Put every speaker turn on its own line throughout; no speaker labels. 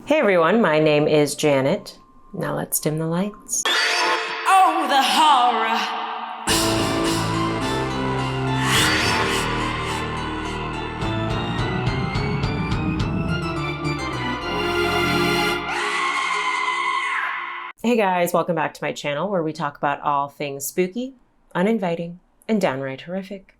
Hey everyone, my name is Janet. Now let's dim the lights.
Oh, the horror!
Hey guys, welcome back to my channel where we talk about all things spooky, uninviting, and downright horrific.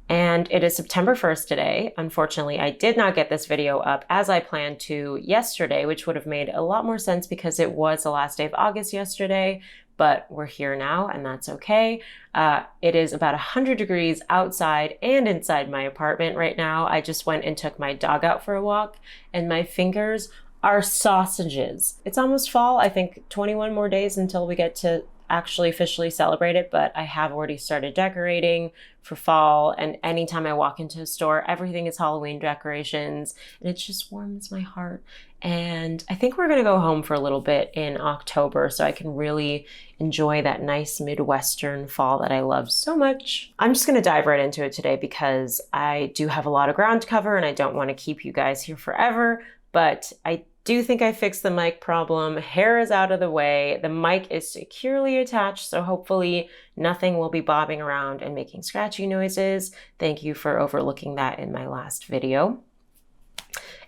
And it is September 1st today. Unfortunately, I did not get this video up as I planned to yesterday, which would have made a lot more sense because it was the last day of August yesterday, but we're here now and that's okay. It is about 100 degrees outside and inside my apartment right now. I just went and took my dog out for a walk and my fingers are sausages. It's almost fall. I think 21 more days until we get to actually officially celebrate it, but I have already started decorating for fall, and anytime I walk into a store, everything is Halloween decorations, and it just warms my heart. And I think we're gonna go home for a little bit in October so I can really enjoy that nice Midwestern fall that I love so much. I'm just gonna dive right into it today because I do have a lot of ground to cover and I don't wanna keep you guys here forever, but I do think I fixed the mic problem. Hair is out of the way. The mic is securely attached, so hopefully nothing will be bobbing around and making scratchy noises. Thank you for overlooking that in my last video.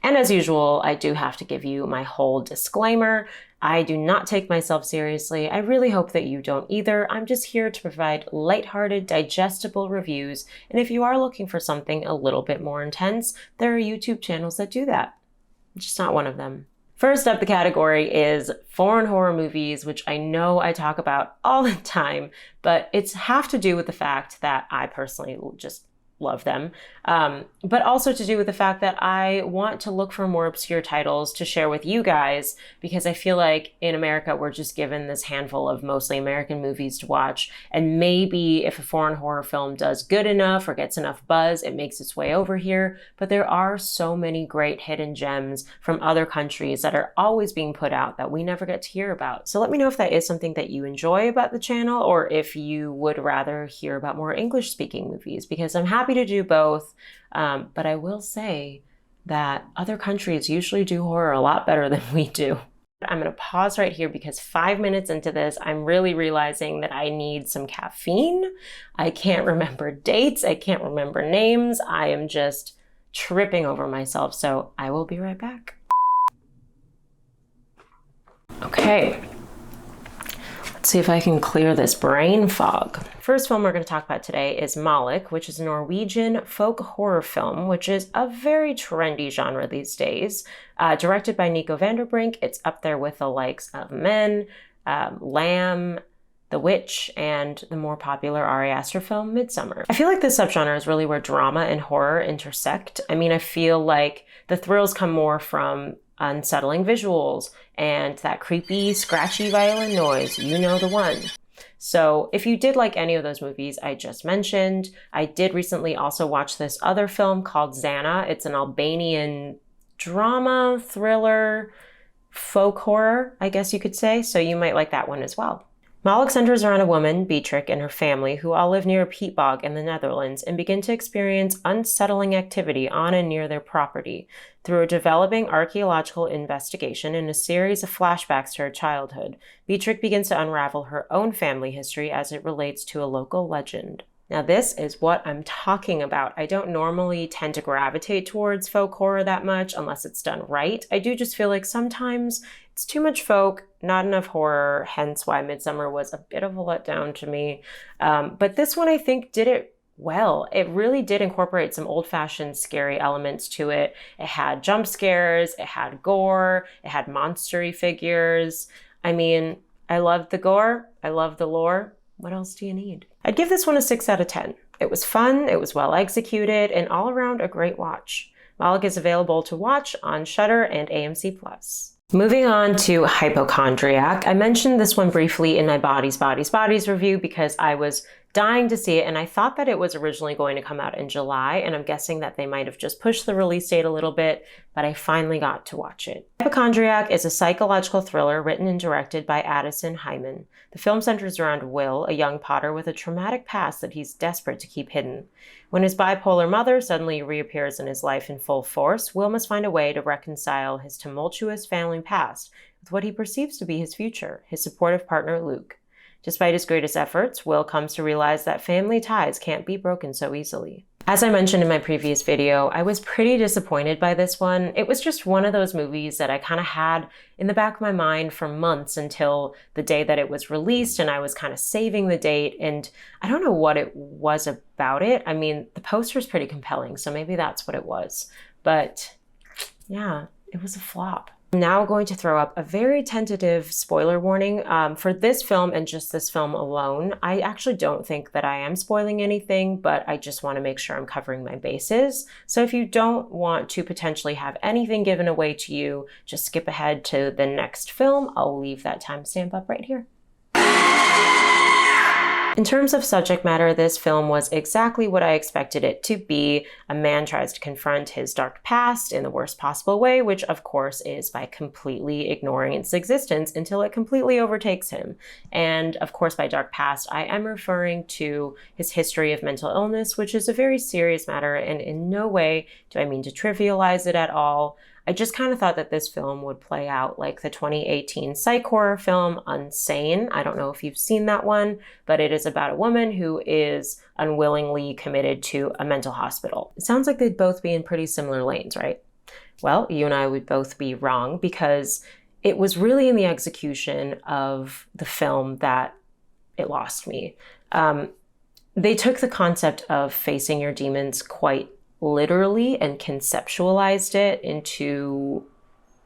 And as usual, I do have to give you my whole disclaimer. I do not take myself seriously. I really hope that you don't either. I'm just here to provide lighthearted, digestible reviews. And if you are looking for something a little bit more intense, there are YouTube channels that do that. Just not one of them. First up, the category is foreign horror movies, which I know I talk about all the time, but it's have to do with the fact that I personally just love them, but also to do with the fact that I want to look for more obscure titles to share with you guys, because I feel like in America, we're just given this handful of mostly American movies to watch. And maybe if a foreign horror film does good enough or gets enough buzz, it makes its way over here. But there are so many great hidden gems from other countries that are always being put out that we never get to hear about. So let me know if that is something that you enjoy about the channel, or if you would rather hear about more English speaking movies, because I'm happy to do both. But I will say that other countries usually do horror a lot better than we do. I'm going to pause right here because 5 minutes into this, I'm really realizing that I need some caffeine. I can't remember dates. I can't remember names. I am just tripping over myself. So I will be right back. Okay. Let's see if I can clear this brain fog. First film we're going to talk about today is Moloch, which is a Norwegian folk horror film, which is a very trendy genre these days. Directed by Nico Vanderbrink, it's up there with the likes of Men, Lamb, The Witch, and the more popular Ari Aster film, Midsummer. I feel like this subgenre is really where drama and horror intersect. I mean, I feel like the thrills come more from unsettling visuals and that creepy, scratchy violin noise, you know the one. So if you did like any of those movies I just mentioned, I did recently also watch this other film called Xana. It's an Albanian drama, thriller, folk horror, I guess you could say, so you might like that one as well. Moloch centers around a woman, Beatrix, and her family who all live near a peat bog in the Netherlands and begin to experience unsettling activity on and near their property. Through a developing archaeological investigation and a series of flashbacks to her childhood, Beatrix begins to unravel her own family history as it relates to a local legend. Now this is what I'm talking about. I don't normally tend to gravitate towards folk horror that much unless it's done right. I do just feel like sometimes it's too much folk, not enough horror, hence why Midsummer was a bit of a letdown to me. But this one I think did it well. It really did incorporate some old-fashioned scary elements to it. It had jump scares, it had gore, it had monstery figures. I mean, I loved the gore, I loved the lore. What else do you need? I'd give this one a 6 out of 10. It was fun, it was well executed, and all around a great watch. Moloch is available to watch on Shudder and AMC+. Moving on to Hypochondriac. I mentioned this one briefly in my Bodies, Bodies, Bodies review because I was dying to see it, and I thought that it was originally going to come out in July, and I'm guessing that they might have just pushed the release date a little bit, but I finally got to watch it. Hypochondriac is a psychological thriller written and directed by Addison Hyman. The film centers around Will, a young potter with a traumatic past that he's desperate to keep hidden. When his bipolar mother suddenly reappears in his life in full force, Will must find a way to reconcile his tumultuous family past with what he perceives to be his future, his supportive partner Luke. Despite his greatest efforts, Will comes to realize that family ties can't be broken so easily. As I mentioned in my previous video, I was pretty disappointed by this one. It was just one of those movies that I kind of had in the back of my mind for months until the day that it was released, and I was kind of saving the date, and I don't know what it was about it. I mean, the poster's pretty compelling, so maybe that's what it was. But yeah, it was a flop. I'm now going to throw up a very tentative spoiler warning for this film and just this film alone. I actually don't think that I am spoiling anything, but I just want to make sure I'm covering my bases. So if you don't want to potentially have anything given away to you, just skip ahead to the next film. I'll leave that timestamp up right here. In terms of subject matter, this film was exactly what I expected it to be. A man tries to confront his dark past in the worst possible way, which of course is by completely ignoring its existence until it completely overtakes him. And of course, by dark past, I am referring to his history of mental illness, which is a very serious matter, and in no way do I mean to trivialize it at all. I just kind of thought that this film would play out like the 2018 psych horror film Unsane. I don't know if you've seen that one, but it is about a woman who is unwillingly committed to a mental hospital. It sounds like they'd both be in pretty similar lanes, right? Well, you and I would both be wrong, because it was really in the execution of the film that it lost me. They took the concept of facing your demons quite literally and conceptualized it into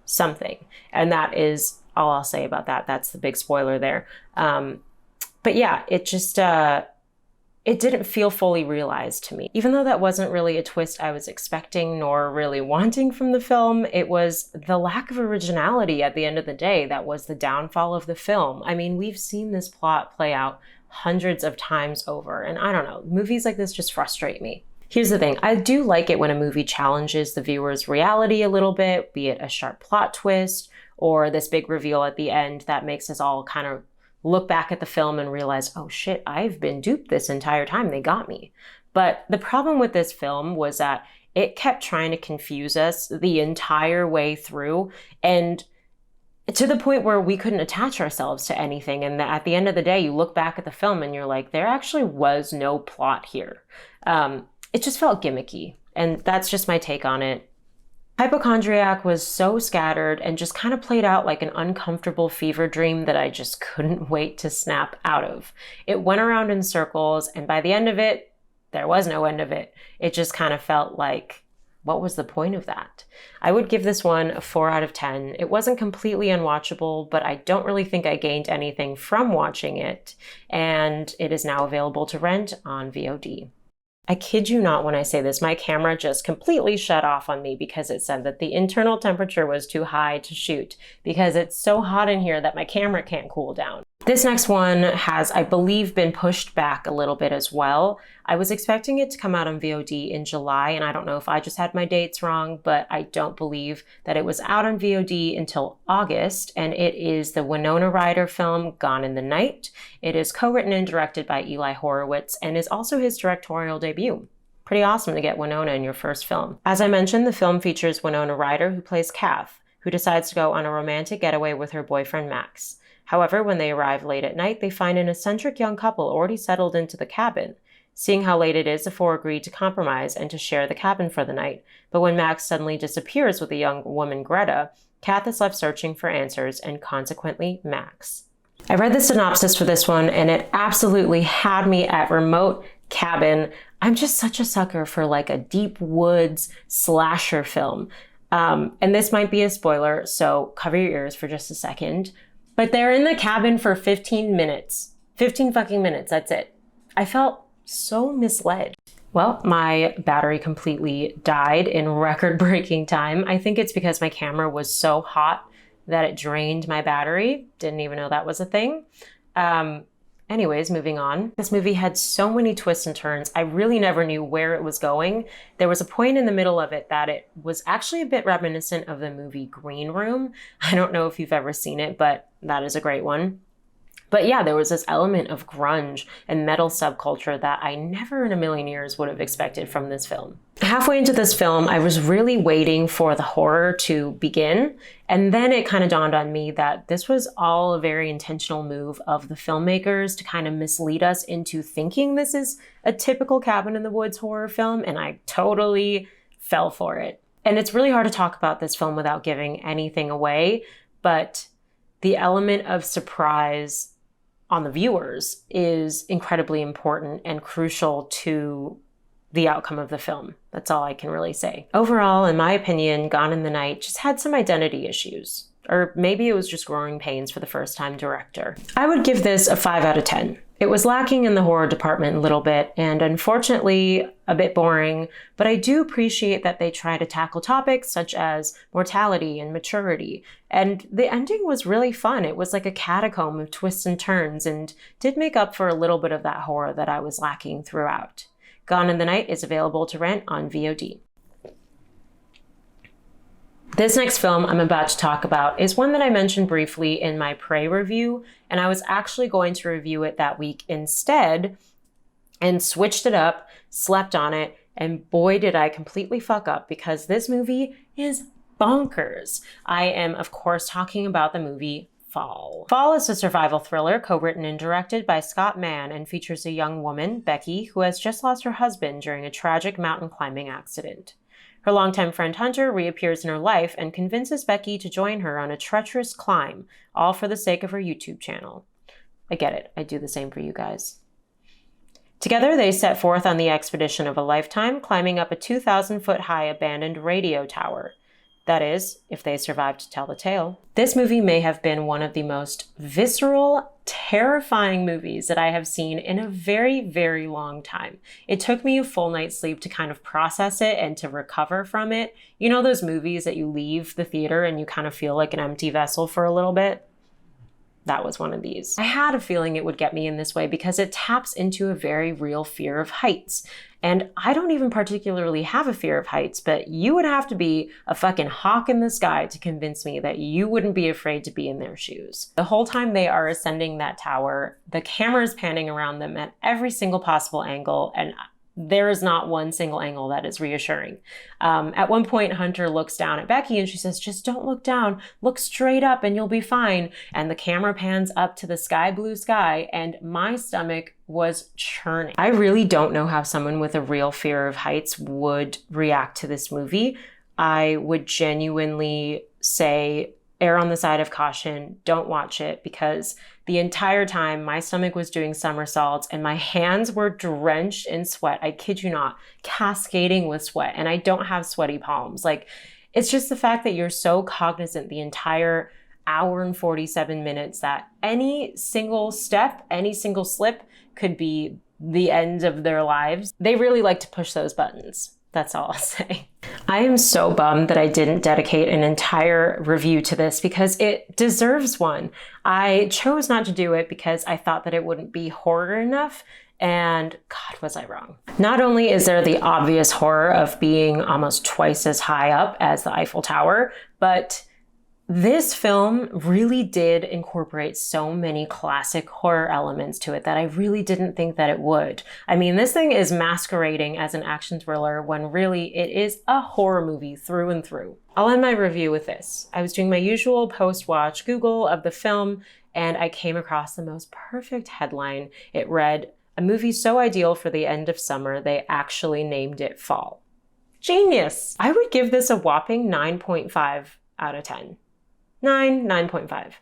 something. And that is all I'll say about that. That's the big spoiler there. But yeah, it just, it didn't feel fully realized to me. Even though that wasn't really a twist I was expecting nor really wanting from the film, it was the lack of originality at the end of the day that was the downfall of the film. I mean, we've seen this plot play out hundreds of times over, and I don't know, movies like this just frustrate me. Here's the thing, I do like it when a movie challenges the viewer's reality a little bit, be it a sharp plot twist or this big reveal at the end that makes us all kind of look back at the film and realize, oh shit, I've been duped this entire time, they got me. But the problem with this film was that it kept trying to confuse us the entire way through, and to the point where we couldn't attach ourselves to anything. And at the end of the day, you look back at the film and you're like, there actually was no plot here. It just felt gimmicky, and that's just my take on it. Hypochondriac was so scattered and just kind of played out like an uncomfortable fever dream that I just couldn't wait to snap out of. It went around in circles, and by the end of it, there was no end of it. It just kind of felt like, what was the point of that? I would give this one a 4 out of 10. It wasn't completely unwatchable, but I don't really think I gained anything from watching it, and it is now available to rent on VOD. I kid you not when I say this, my camera just completely shut off on me because it said that the internal temperature was too high to shoot because it's so hot in here that my camera can't cool down. This next one has, I believe, been pushed back a little bit as well. I was expecting it to come out on VOD in July, and I don't know if I just had my dates wrong, but I don't believe that it was out on VOD until August, and it is the Winona Ryder film Gone in the Night. It is co-written and directed by Eli Horowitz and is also his directorial debut. Pretty awesome to get Winona in your first film. As I mentioned, the film features Winona Ryder, who plays Kath, who decides to go on a romantic getaway with her boyfriend Max. However, when they arrive late at night, they find an eccentric young couple already settled into the cabin. Seeing how late it is, the four agree to compromise and to share the cabin for the night. But when Max suddenly disappears with the young woman Greta, Kath is left searching for answers, and consequently, Max. I read the synopsis for this one, and it absolutely had me at remote cabin. I'm just such a sucker for like a deep woods slasher film. And this might be a spoiler, so cover your ears for just a second. But they're in the cabin for 15 minutes. 15 fucking minutes, that's it. I felt so misled. Well, my battery completely died in record-breaking time. I think it's because my camera was so hot that it drained my battery. Didn't even know that was a thing. Anyways, moving on. This movie had so many twists and turns. I really never knew where it was going. There was a point in the middle of it that it was actually a bit reminiscent of the movie Green Room. I don't know if you've ever seen it, but that is a great one. But yeah, there was this element of grunge and metal subculture that I never in a million years would have expected from this film. Halfway into this film, I was really waiting for the horror to begin. And then it kind of dawned on me that this was all a very intentional move of the filmmakers to kind of mislead us into thinking this is a typical cabin in the woods horror film. And I totally fell for it. And it's really hard to talk about this film without giving anything away. But the element of surprise on the viewers is incredibly important and crucial to the outcome of the film. That's all I can really say. Overall, in my opinion, Gone in the Night just had some identity issues. Or maybe it was just growing pains for the first-time director. I would give this a 5 out of 10. It was lacking in the horror department a little bit, and unfortunately a bit boring, but I do appreciate that they try to tackle topics such as mortality and maturity. And the ending was really fun. It was like a catacomb of twists and turns and did make up for a little bit of that horror that I was lacking throughout. Gone in the Night is available to rent on VOD. This next film I'm about to talk about is one that I mentioned briefly in my Prey review, and I was actually going to review it that week instead and switched it up, slept on it, and boy did I completely fuck up because this movie is bonkers. I am, of course, talking about the movie Fall. Fall is a survival thriller co-written and directed by Scott Mann and features a young woman, Becky, who has just lost her husband during a tragic mountain climbing accident. Her longtime friend Hunter reappears in her life and convinces Becky to join her on a treacherous climb, all for the sake of her YouTube channel. I get it. I do the same for you guys. Together, they set forth on the expedition of a lifetime, climbing up a 2,000-foot-high abandoned radio tower. That is, if they survive to tell the tale. This movie may have been one of the most visceral, terrifying movies that I have seen in a very, very long time. It took me a full night's sleep to kind of process it and to recover from it. You know those movies that you leave the theater and you kind of feel like an empty vessel for a little bit? That was one of these. I had a feeling it would get me in this way because it taps into a very real fear of heights. And I don't even particularly have a fear of heights, but you would have to be a fucking hawk in the sky to convince me that you wouldn't be afraid to be in their shoes. The whole time they are ascending that tower, the camera is panning around them at every single possible angle, and there is not one single angle that is reassuring. At one point, Hunter looks down at Becky and she says, just don't look down, look straight up and you'll be fine. And the camera pans up to the sky blue sky and my stomach was churning. I really don't know how someone with a real fear of heights would react to this movie. I would genuinely say, err on the side of caution, don't watch it, because the entire time my stomach was doing somersaults and my hands were drenched in sweat. I kid you not, cascading with sweat, and I don't have sweaty palms. Like, it's just the fact that you're so cognizant the entire hour and 47 minutes that any single step, any single slip could be the end of their lives. They really like to push those buttons. That's all I'll say. I am so bummed that I didn't dedicate an entire review to this because it deserves one. I chose not to do it because I thought that it wouldn't be horror enough, and God, was I wrong. Not only is there the obvious horror of being almost twice as high up as the Eiffel Tower, but this film really did incorporate so many classic horror elements to it that I really didn't think that it would. I mean, this thing is masquerading as an action thriller when really it is a horror movie through and through. I'll end my review with this. I was doing my usual post-watch Google of the film and I came across the most perfect headline. It read, "A movie so ideal for the end of summer, they actually named it Fall." Genius! I would give this a whopping 9.5 out of 10. 9.5,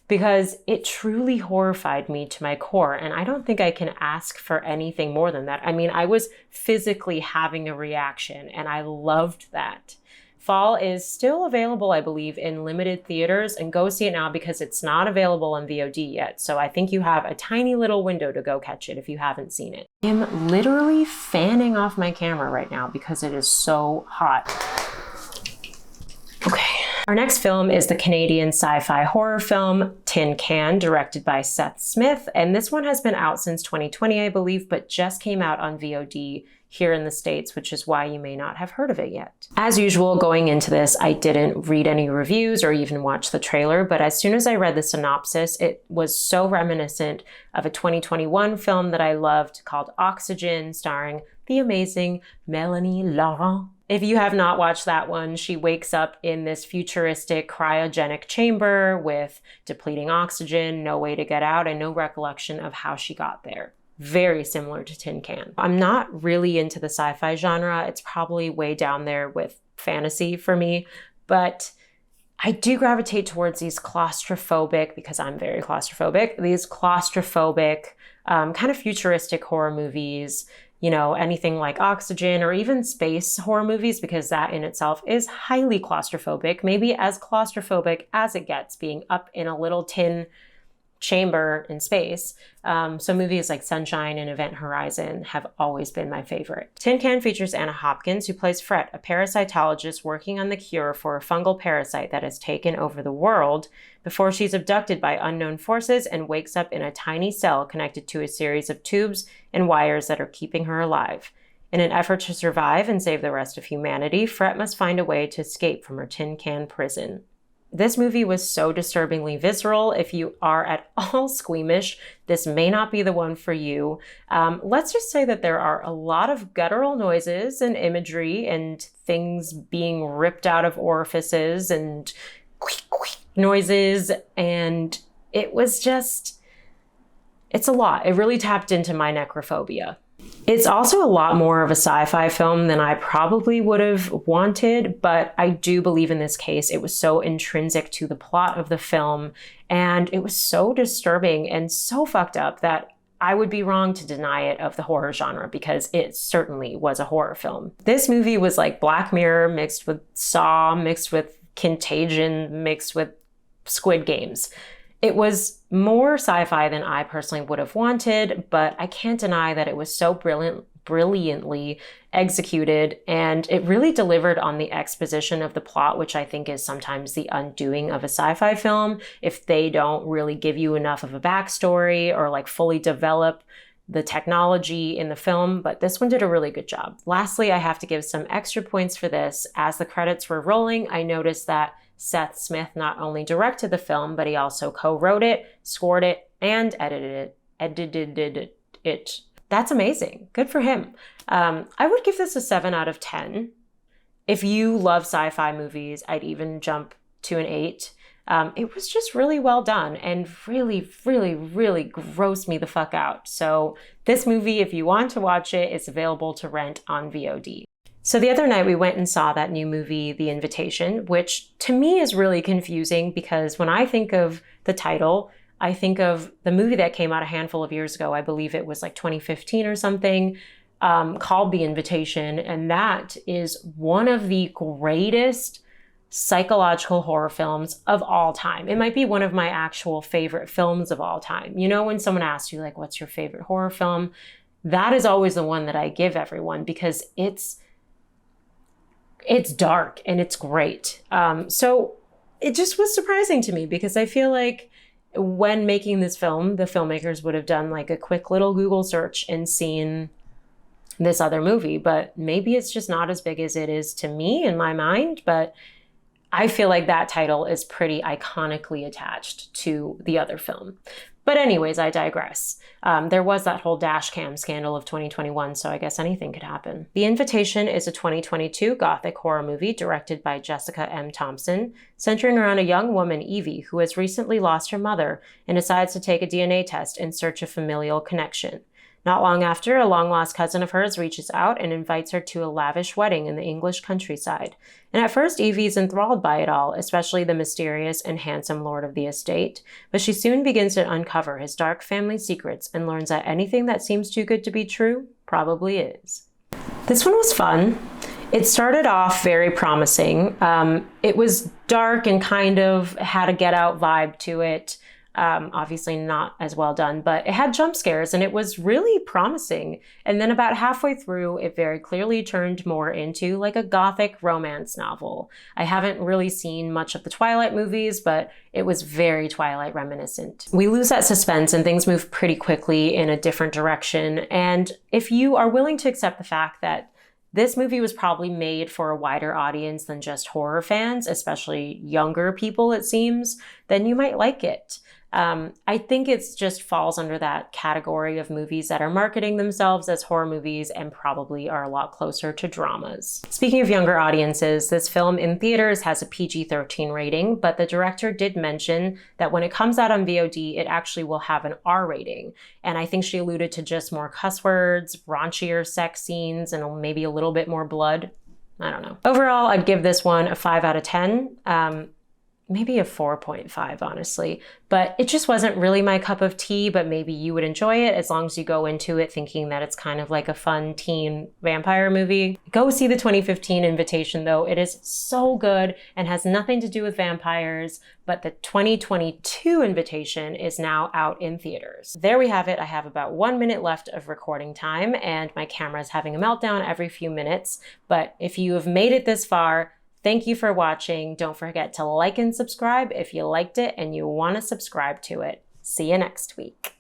because it truly horrified me to my core, and I don't think I can ask for anything more than that. I mean, I was physically having a reaction, and I loved that. Fall is still available, I believe, in limited theaters, and go see it now because it's not available on VOD yet, so I think you have a tiny little window to go catch it if you haven't seen it. I'm literally fanning off my camera right now because it is so hot. Okay. Our next film is the Canadian sci-fi horror film Tin Can, directed by Seth Smith. And this one has been out since 2020, I believe, but just came out on VOD here in the States, which is why you may not have heard of it yet. As usual, going into this, I didn't read any reviews or even watch the trailer, but as soon as I read the synopsis, it was so reminiscent of a 2021 film that I loved called Oxygen, starring the amazing Melanie Laurent. If you have not watched that one, she wakes up in this futuristic cryogenic chamber with depleting oxygen, no way to get out, and no recollection of how she got there. Very similar to Tin Can. I'm not really into the sci-fi genre. It's probably way down there with fantasy for me, but I do gravitate towards these claustrophobic, because I'm very claustrophobic, these claustrophobic, kind of futuristic horror movies, you know, anything like Oxygen or even space horror movies, because that in itself is highly claustrophobic, maybe as claustrophobic as it gets, being up in a little tin chamber in space. So movies like Sunshine and Event Horizon have always been my favorite. Tin Can features Anna Hopkins, who plays Fret, a parasitologist working on the cure for a fungal parasite that has taken over the world before she's abducted by unknown forces and wakes up in a tiny cell connected to a series of tubes and wires that are keeping her alive. In an effort to survive and save the rest of humanity, Fret must find a way to escape from her tin can prison. This movie was so disturbingly visceral. If you are at all squeamish, this may not be the one for you. Let's just say that there are a lot of guttural noises and imagery and things being ripped out of orifices and noises, and it was just, it's a lot. It really tapped into my necrophobia. It's also a lot more of a sci-fi film than I probably would have wanted, but I do believe in this case it was so intrinsic to the plot of the film, and it was so disturbing and so fucked up that I would be wrong to deny it of the horror genre, because it certainly was a horror film. This movie was like Black Mirror mixed with Saw, mixed with Contagion, mixed with Squid Games. It was more sci-fi than I personally would have wanted, but I can't deny that it was so brilliantly executed, and it really delivered on the exposition of the plot, which I think is sometimes the undoing of a sci-fi film if they don't really give you enough of a backstory or like fully develop the technology in the film, but this one did a really good job. Lastly, I have to give some extra points for this. As the credits were rolling, I noticed that Seth Smith not only directed the film, but he also co-wrote it, scored it, and edited it. That's amazing. Good for him. I would give this a 7 out of 10. If you love sci-fi movies, I'd even jump to an 8. It was just really well done and really, really, really grossed me the fuck out. So this movie, if you want to watch it, it's available to rent on VOD. So the other night we went and saw that new movie, The Invitation, which to me is really confusing because when I think of the title, I think of the movie that came out a handful of years ago. I believe it was like 2015 or something, called The Invitation. And that is one of the greatest psychological horror films of all time. It might be one of my actual favorite films of all time. You know, when someone asks you like, what's your favorite horror film? That is always the one that I give everyone because it's dark and it's great. So it just was surprising to me because I feel like when making this film, the filmmakers would have done like a quick little Google search and seen this other movie, but maybe it's just not as big as it is to me in my mind, but I feel like that title is pretty iconically attached to the other film. But anyways, I digress. There was that whole dash cam scandal of 2021, so I guess anything could happen. The Invitation is a 2022 gothic horror movie directed by Jessica M. Thompson, centering around a young woman, Evie, who has recently lost her mother and decides to take a DNA test in search of familial connection. Not long after, a long-lost cousin of hers reaches out and invites her to a lavish wedding in the English countryside. And at first, Evie's enthralled by it all, especially the mysterious and handsome lord of the estate. But she soon begins to uncover his dark family secrets and learns that anything that seems too good to be true probably is. This one was fun. It started off very promising. It was dark and kind of had a Get Out vibe to it. Obviously not as well done, but it had jump scares and it was really promising. And then about halfway through, it very clearly turned more into like a gothic romance novel. I haven't really seen much of the Twilight movies, but it was very Twilight reminiscent. We lose that suspense and things move pretty quickly in a different direction. And if you are willing to accept the fact that this movie was probably made for a wider audience than just horror fans, especially younger people, it seems, then you might like it. I think it just falls under that category of movies that are marketing themselves as horror movies and probably are a lot closer to dramas. Speaking of younger audiences, this film in theaters has a PG-13 rating, but the director did mention that when it comes out on VOD, it actually will have an R rating. And I think she alluded to just more cuss words, raunchier sex scenes, and maybe a little bit more blood. I don't know. Overall, I'd give this one a 5 out of 10. Maybe a 4.5, honestly. But it just wasn't really my cup of tea, but maybe you would enjoy it as long as you go into it thinking that it's kind of like a fun teen vampire movie. Go see the 2015 Invitation, though. It is so good and has nothing to do with vampires, but the 2022 Invitation is now out in theaters. There we have it. I have about 1 minute left of recording time, and my camera is having a meltdown every few minutes. But if you have made it this far, thank you for watching. Don't forget to like and subscribe if you liked it and you want to subscribe to it. See you next week.